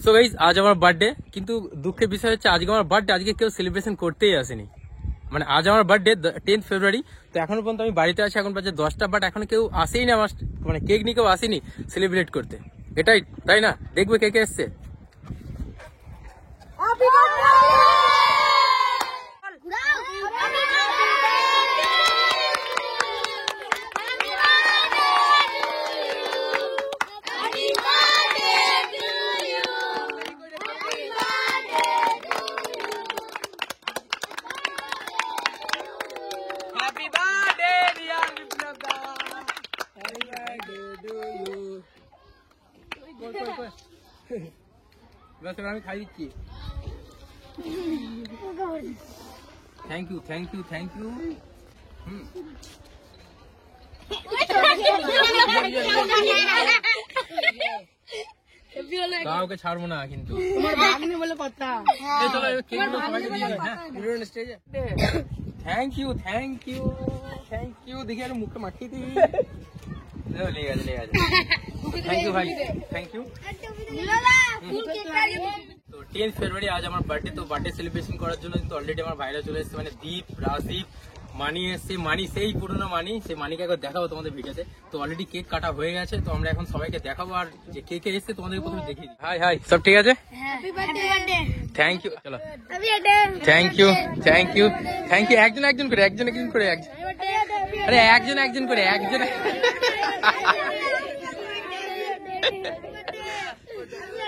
So guys আজ আমার birthday, কিন্তু দুঃখের বিষয় হচ্ছে আজকে আমার বার্থডে, আজকে কেউ সেলিব্রেশন করতেই আসেনি। মানে আজ আমার বার্থডে 10 ফেব্রুয়ারি, তো এখনো পর্যন্ত আমি বাড়িতে আছি, এখন বাজে 10টা, বাট এখন কেউ আসেই না আমার, মানে কেক নিয়ে কেউ আসেনি সেলিব্রেট করতে। এটাই তাই না? দেখবে কে কে এসছে। আমি খাই দিচ্ছি। Thank you thank you thank you. কাউকে ছাড়বো না কিন্তু। Thank you thank you thank you. দেখি আর মুখে মাখিয়ে দিই। লেগে গেছে লেগে গেছে। থ্যাংক ইউ ভাই, থ্যাংক ইউ। তো 10 ফেব্রুয়ারি আজ আমার বার্থডে, তো বার্থডে সেলিব্রেশন করার জন্য কিন্তু অলরেডি আমার ভাইরা চলে এসেছে, মানে দীপ, রাজদীপ, মানি এসছে। মানি সেই পুরোনো মানি, সেই মানিকে একবার দেখাবো তোমাদের ভিডিওতে। তো অলরেডি কেক কাটা হয়ে গেছে, তো আমরা এখন সবাইকে দেখাবো, আর যে কেকে এসছে তোমাদের প্রথমে দেখিয়ে দিই। হাই হাই, সব ঠিক আছে? থ্যাংক ইউ, চলো thank you thank you thank you. একজন একজন করে, একজন একজন করে, আরে একজন একজন করে, একজন।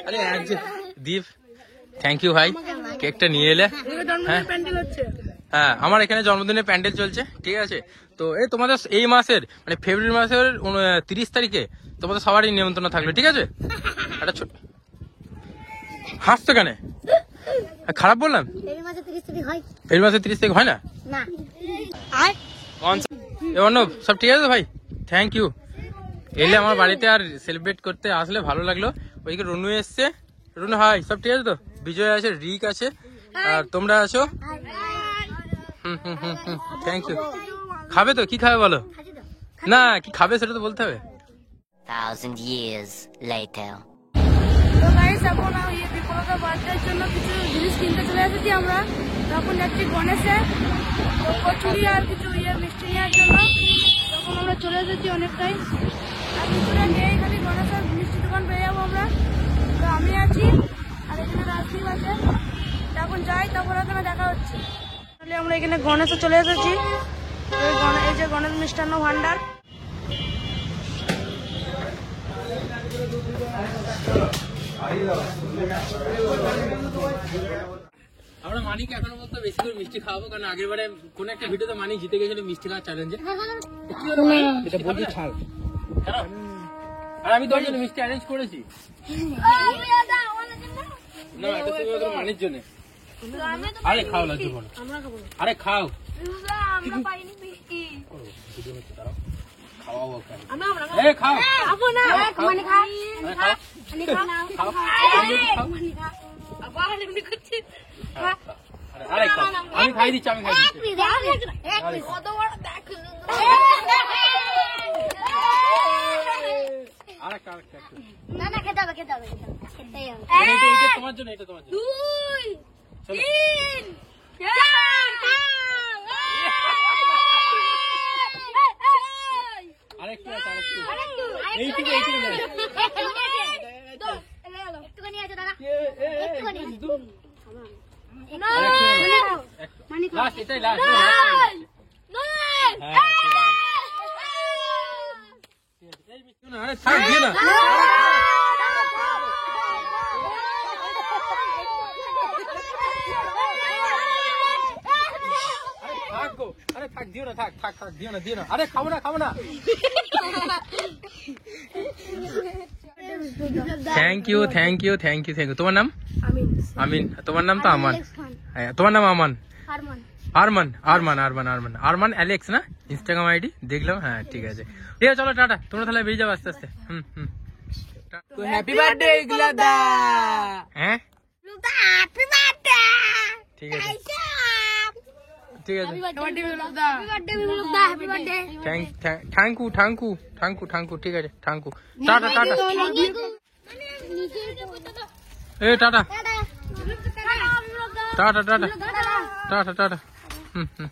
আরে একজন। দীপ থ্যাংক ইউ ভাই, কেকটা নিয়ে এলে। হ্যাঁ আমার এখানে জন্মদিনের প্যান্ডেল চলছে, ঠিক আছে। তো এই তোমাদের এই মাসের মানে ফেব্রুয়ারি মাসের 30 তারিখে তোমাদের সবারই নিমন্ত্রণ থাকলো, ঠিক আছে। একটা ছোট হাসতো কেন? খারাপ বললাম? ফেব্রুয়ারি মাসের 30 তারিখ হয় না? অর্ণব সব ঠিক আছে ভাই? Thank you. এলে আমার বাড়িতে আর সেলিব্রেট করতে আসলে ভালো লাগলো। ওইদিকে রনু এসছে। রনু হাই, সব ঠিক আছে তো? বিজয় আছে, রিক আছে, আর তোমরা আছো। Thank you. খাবে তো? কি খাবে বলো না, কি খাবে সেটা তো বলতে হবে। 1000 years later. তো গাইস এখন বিপলতার বার্থডের জন্য কিছু জিনিস কিনতে চলে এসেছি আমরা। তখন যাচ্ছি গণেশে কচুরি আর কিছু মিষ্টি নেওয়ার জন্য। তখন আমরা চলে এসেছি অনেকটাই, আর কিছুটা নিয়ে খালি গণেশের মিষ্টি দোকান পেয়ে যাবো আমরা। তো আমি আছি আর এখানে রাজদীপ আছে। তখন যাই, তারপর এখানে দেখা হচ্ছে। তাহলে আমরা এখানে গণেশে চলে এসেছি। এই যে গণেশ মিষ্টান্ন ভান্ডার। আমরা মানিক এখনো পর্যন্ত বেশি করে মিষ্টি খাওয়াবো, কারণ আগের বারে কোন একটা ভিডিওতে মানিক জিতে গেছিল মিষ্টি খাওয়ার চ্যালেঞ্জে। এটা বলছি ছাড়। আর আমি 10 জন মিষ্টি অ্যারেঞ্জ করেছি। না এটা শুধুমাত্র মানির জন্য। আরে খাও লাজু বলো। আরে খাও। আমরা পাইনি মিষ্টি। খাওয়াবো কেন? এই খাও। খাবো না, মানি খা। মানি খা। খাও। মানি খা। আবার এমনি করছিস। আরে খাও। আমি খাই দিচ্ছি, আমি খাই দিচ্ছি। এক কত বড় দেখ। আরে কার কার। না না খেতে হবে খেতে হবে খেতেই হবে। এটা তোমার জন্য, এটা তোমার জন্য। 2 3 4 আরেকটু আছে, আরেকটু। এইটুকু এইটুকু না। একটুখানি আছে দাদা। একটুখানি। না মানি খা। লাস্ট এটাই লাস্ট। না এই মিষ্টি না, আরে ছাড় দিয়ে না। আরে থাক দিও না, থাক থাক থাক দিও না, দিও না। আরে খাবো না, খাবো না। Thank you thank you thank you thank you. তোমার নাম? আমিন। তোমার নাম তো আমান। হ্যাঁ তোমার নাম আমান। আরমান আরমান আরমান আরমান আরমান অ্যালেক্স না? ইনস্টাগ্রাম আইডি দেখলাম। হ্যাঁ ঠিক আছে, ঠিক আছে চলো টাটা। তোমরা তাহলে বেরিয়ে যাবো আস্তে আস্তে। তো হ্যাপি বার্থডে ইগলাদা। হ্যাঁ হ্যাপি বার্থডে। ঠিক আছে ঠিক আছে। Thank you thank you thank you thank you. ঠিক আছে থ্যাংক ইউ, টাটা টাটা। এ tata tata tata tata tata. হুম হুম।